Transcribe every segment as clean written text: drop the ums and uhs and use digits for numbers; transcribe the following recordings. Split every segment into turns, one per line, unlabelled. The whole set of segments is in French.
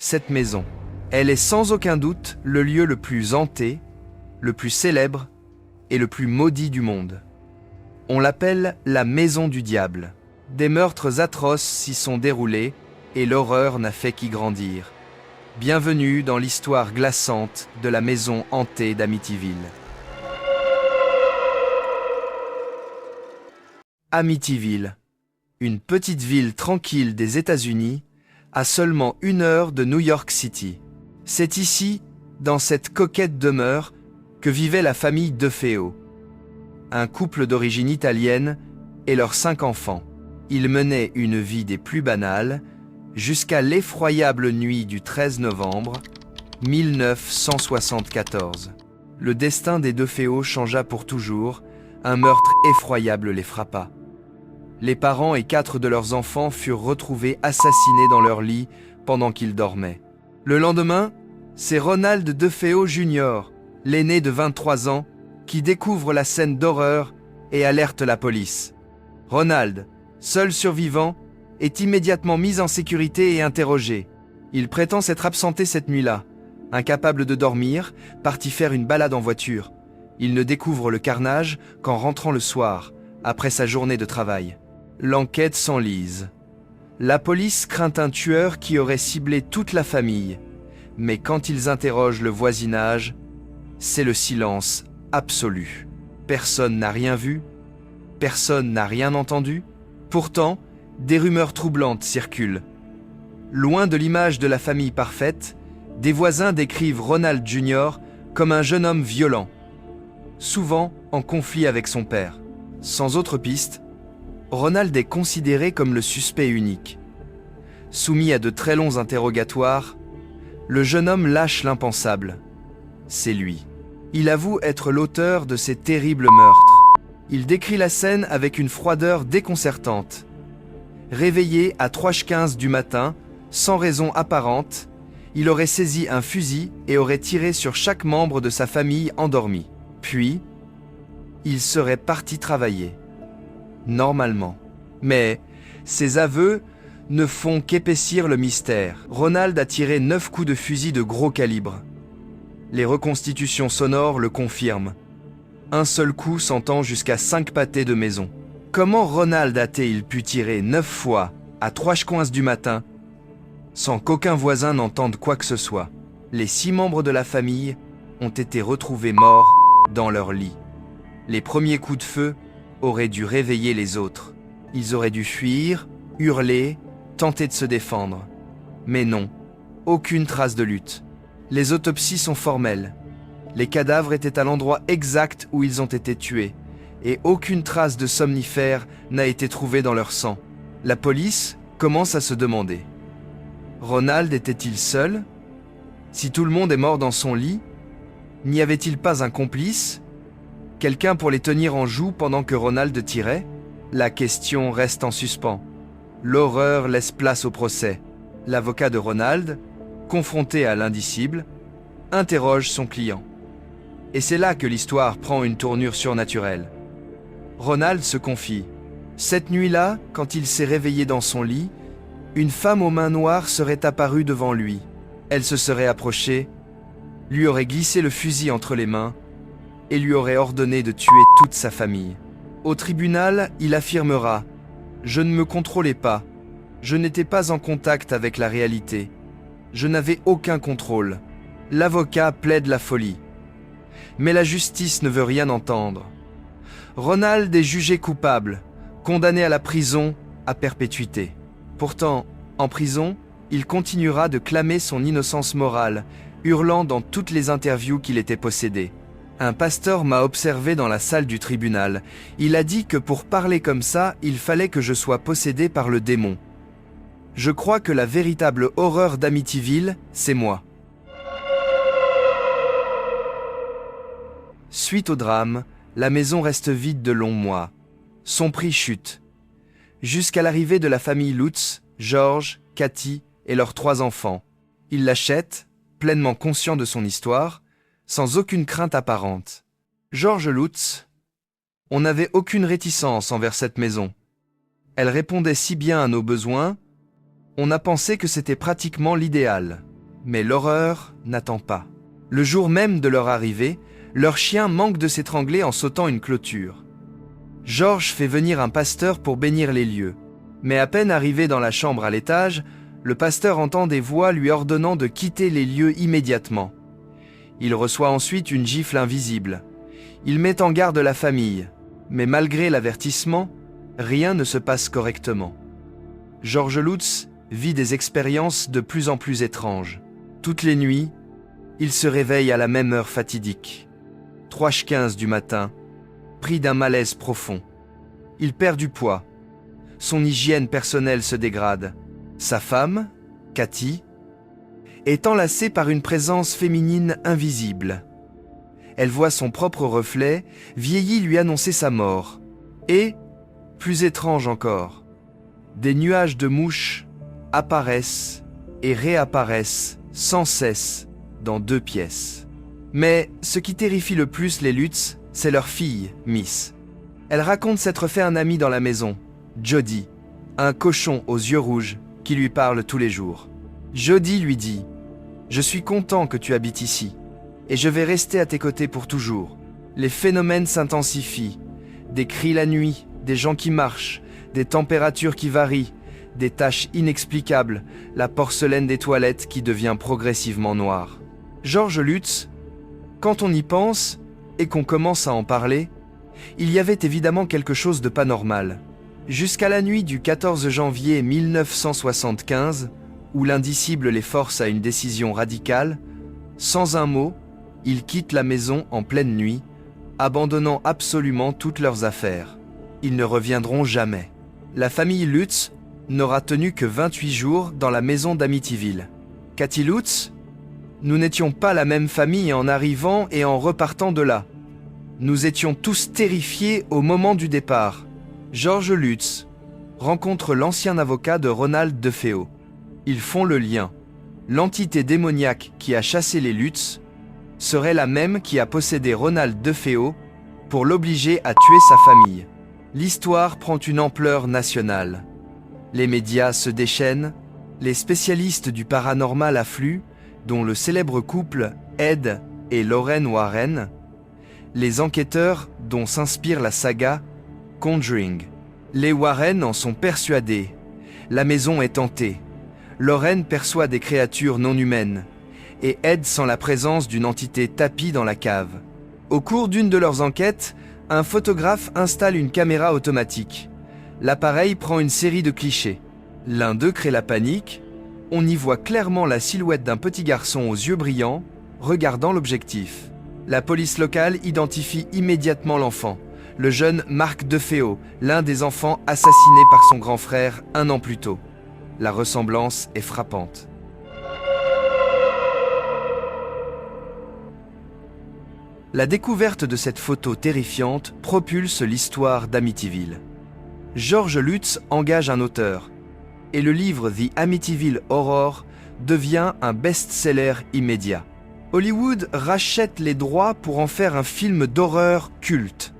cette maison. Elle est sans aucun doute le lieu le plus hanté, le plus célèbre et le plus maudit du monde. On l'appelle la maison du diable. Des meurtres atroces s'y sont déroulés et l'horreur n'a fait qu'y grandir. Bienvenue dans l'histoire glaçante de la maison hantée d'Amityville. Amityville, une petite ville tranquille des États-Unis, à seulement 1 heure de New York City. C'est ici, dans cette coquette demeure, que vivait la famille DeFeo, un couple d'origine italienne et leurs 5 enfants. Ils menaient une vie des plus banales, jusqu'à l'effroyable nuit du 13 novembre 1974. Le destin des DeFeo changea pour toujours, un meurtre effroyable les frappa. Les parents et 4 de leurs enfants furent retrouvés assassinés dans leur lit pendant qu'ils dormaient. Le lendemain, c'est Ronald DeFeo Jr., l'aîné de 23 ans, qui découvre la scène d'horreur et alerte la police. Ronald, seul survivant, est immédiatement mis en sécurité et interrogé. Il prétend s'être absenté cette nuit-là, incapable de dormir, parti faire une balade en voiture. Il ne découvre le carnage qu'en rentrant le soir, après sa journée de travail. L'enquête s'enlise. La police craint un tueur qui aurait ciblé toute la famille. Mais quand ils interrogent le voisinage, c'est le silence absolu. Personne n'a rien vu, personne n'a rien entendu. Pourtant, des rumeurs troublantes circulent. Loin de l'image de la famille parfaite, des voisins décrivent Ronald Jr. comme un jeune homme violent, souvent en conflit avec son père. Sans autre piste, Ronald est considéré comme le suspect unique. Soumis à de très longs interrogatoires, le jeune homme lâche l'impensable. C'est lui. Il avoue être l'auteur de ces terribles meurtres. Il décrit la scène avec une froideur déconcertante. Réveillé à 3h15 du matin, sans raison apparente, il aurait saisi un fusil et aurait tiré sur chaque membre de sa famille endormi. Puis, il serait parti travailler. Normalement. Mais ses aveux ne font qu'épaissir le mystère. Ronald a tiré 9 coups de fusil de gros calibre. Les reconstitutions sonores le confirment. Un seul coup s'entend jusqu'à 5 pâtés de maison. Comment Ronald a-t-il pu tirer 9 fois à 3h15 du matin sans qu'aucun voisin n'entende quoi que ce soit? Les 6 membres de la famille ont été retrouvés morts dans leur lit. Les premiers coups de feu auraient dû réveiller les autres. Ils auraient dû fuir, hurler, tenter de se défendre. Mais non, aucune trace de lutte. Les autopsies sont formelles. Les cadavres étaient à l'endroit exact où ils ont été tués, et aucune trace de somnifères n'a été trouvée dans leur sang. La police commence à se demander. Ronald était-il seul? Si tout le monde est mort dans son lit, n'y avait-il pas un complice? Quelqu'un pour les tenir en joue pendant que Ronald tirait? La question reste en suspens. L'horreur laisse place au procès. L'avocat de Ronald, confronté à l'indicible, interroge son client. Et c'est là que l'histoire prend une tournure surnaturelle. Ronald se confie. Cette nuit-là, quand il s'est réveillé dans son lit, une femme aux mains noires serait apparue devant lui. Elle se serait approchée, lui aurait glissé le fusil entre les mains et lui aurait ordonné de tuer toute sa famille. Au tribunal, il affirmera « Je ne me contrôlais pas, je n'étais pas en contact avec la réalité, je n'avais aucun contrôle. » L'avocat plaide la folie. Mais la justice ne veut rien entendre. Ronald est jugé coupable, condamné à la prison à perpétuité. Pourtant, en prison, il continuera de clamer son innocence morale, hurlant dans toutes les interviews qu'il était possédé. Un pasteur m'a observé dans la salle du tribunal. Il a dit que pour parler comme ça, il fallait que je sois possédé par le démon. Je crois que la véritable horreur d'Amityville, c'est moi. Suite au drame, la maison reste vide de longs mois. Son prix chute. Jusqu'à l'arrivée de la famille Lutz, George, Cathy et leurs 3 enfants. Ils l'achètent, pleinement conscients de son histoire, sans aucune crainte apparente. George Lutz, on n'avait aucune réticence envers cette maison. Elle répondait si bien à nos besoins, on a pensé que c'était pratiquement l'idéal. Mais l'horreur n'attend pas. Le jour même de leur arrivée, leur chien manque de s'étrangler en sautant une clôture. George fait venir un pasteur pour bénir les lieux. Mais à peine arrivé dans la chambre à l'étage, le pasteur entend des voix lui ordonnant de quitter les lieux immédiatement. Il reçoit ensuite une gifle invisible. Il met en garde la famille, mais malgré l'avertissement, rien ne se passe correctement. George Lutz vit des expériences de plus en plus étranges. Toutes les nuits, il se réveille à la même heure fatidique. 3h15 du matin, pris d'un malaise profond. Il perd du poids. Son hygiène personnelle se dégrade. Sa femme, Cathy, est enlacée par une présence féminine invisible. Elle voit son propre reflet, vieilli, lui annoncer sa mort. Et, plus étrange encore, des nuages de mouches apparaissent et réapparaissent sans cesse dans 2 pièces. Mais ce qui terrifie le plus les Lutz, c'est leur fille, Miss. Elle raconte s'être fait un ami dans la maison, Jody, un cochon aux yeux rouges qui lui parle tous les jours. Jody lui dit « Je suis content que tu habites ici, et je vais rester à tes côtés pour toujours. Les phénomènes s'intensifient, des cris la nuit, des gens qui marchent, des températures qui varient, des taches inexplicables, la porcelaine des toilettes qui devient progressivement noire. » George Lutz, quand on y pense et qu'on commence à en parler, il y avait évidemment quelque chose de pas normal. Jusqu'à la nuit du 14 janvier 1975, où l'indicible les force à une décision radicale, sans un mot, ils quittent la maison en pleine nuit, abandonnant absolument toutes leurs affaires. Ils ne reviendront jamais. La famille Lutz n'aura tenu que 28 jours dans la maison d'Amityville. Cathy Lutz, nous n'étions pas la même famille en arrivant et en repartant de là. Nous étions tous terrifiés au moment du départ. George Lutz rencontre l'ancien avocat de Ronald DeFeo. Ils font le lien. L'entité démoniaque qui a chassé les Lutz serait la même qui a possédé Ronald DeFeo pour l'obliger à tuer sa famille. L'histoire prend une ampleur nationale. Les médias se déchaînent, les spécialistes du paranormal affluent, dont le célèbre couple Ed et Lorraine Warren, les enquêteurs dont s'inspire la saga Conjuring. Les Warren en sont persuadés. La maison est hantée. Lorraine perçoit des créatures non humaines et Ed sent la présence d'une entité tapie dans la cave. Au cours d'une de leurs enquêtes, un photographe installe une caméra automatique. L'appareil prend une série de clichés. L'un d'eux crée la panique. On y voit clairement la silhouette d'un petit garçon aux yeux brillants, regardant l'objectif. La police locale identifie immédiatement l'enfant, le jeune Mark DeFeo, l'un des enfants assassinés par son grand frère 1 an plus tôt. La ressemblance est frappante. La découverte de cette photo terrifiante propulse l'histoire d'Amityville. George Lutz engage un auteur, et le livre The Amityville Horror devient un best-seller immédiat. Hollywood rachète les droits pour en faire un film d'horreur culte.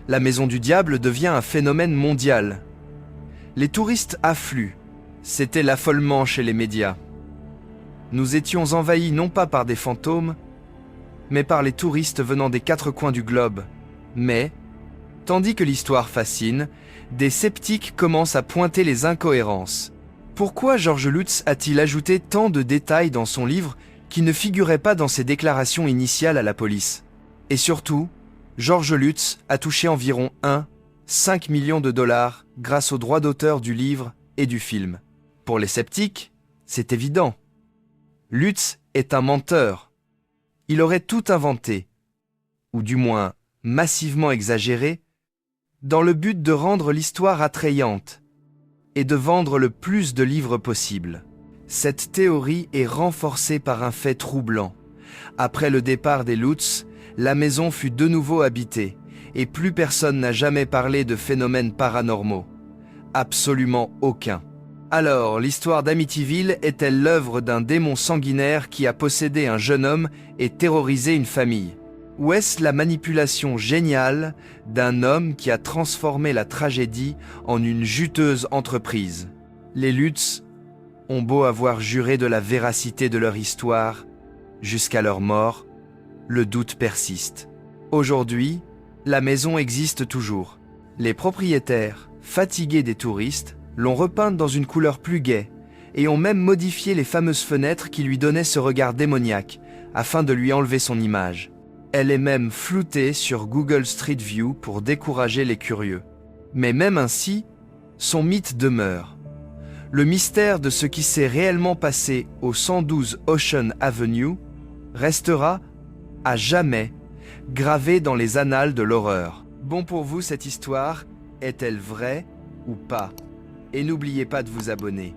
La Maison du Diable devient un phénomène mondial. Les touristes affluent. C'était l'affolement chez les médias. Nous étions envahis non pas par des fantômes, mais par les touristes venant des 4 coins du globe. Mais, tandis que l'histoire fascine, des sceptiques commencent à pointer les incohérences. Pourquoi George Lutz a-t-il ajouté tant de détails dans son livre qui ne figuraient pas dans ses déclarations initiales à la police? Et surtout, George Lutz a touché environ 5 millions de dollars grâce aux droits d'auteur du livre et du film. Pour les sceptiques, c'est évident. Lutz est un menteur. Il aurait tout inventé, ou du moins massivement exagéré, dans le but de rendre l'histoire attrayante et de vendre le plus de livres possible. Cette théorie est renforcée par un fait troublant. Après le départ des Lutz, la maison fut de nouveau habitée et plus personne n'a jamais parlé de phénomènes paranormaux. Absolument aucun. Alors, l'histoire d'Amityville est-elle l'œuvre d'un démon sanguinaire qui a possédé un jeune homme et terrorisé une famille? Ou est-ce la manipulation géniale d'un homme qui a transformé la tragédie en une juteuse entreprise? Les Lutz ont beau avoir juré de la véracité de leur histoire, jusqu'à leur mort, le doute persiste. Aujourd'hui, la maison existe toujours. Les propriétaires, fatigués des touristes, l'ont repeinte dans une couleur plus gaie et ont même modifié les fameuses fenêtres qui lui donnaient ce regard démoniaque afin de lui enlever son image. Elle est même floutée sur Google Street View pour décourager les curieux. Mais même ainsi, son mythe demeure. Le mystère de ce qui s'est réellement passé au 112 Ocean Avenue restera à jamais gravé dans les annales de l'horreur. Bon pour vous, cette histoire est-elle vraie ou pas? Et n'oubliez pas de vous abonner.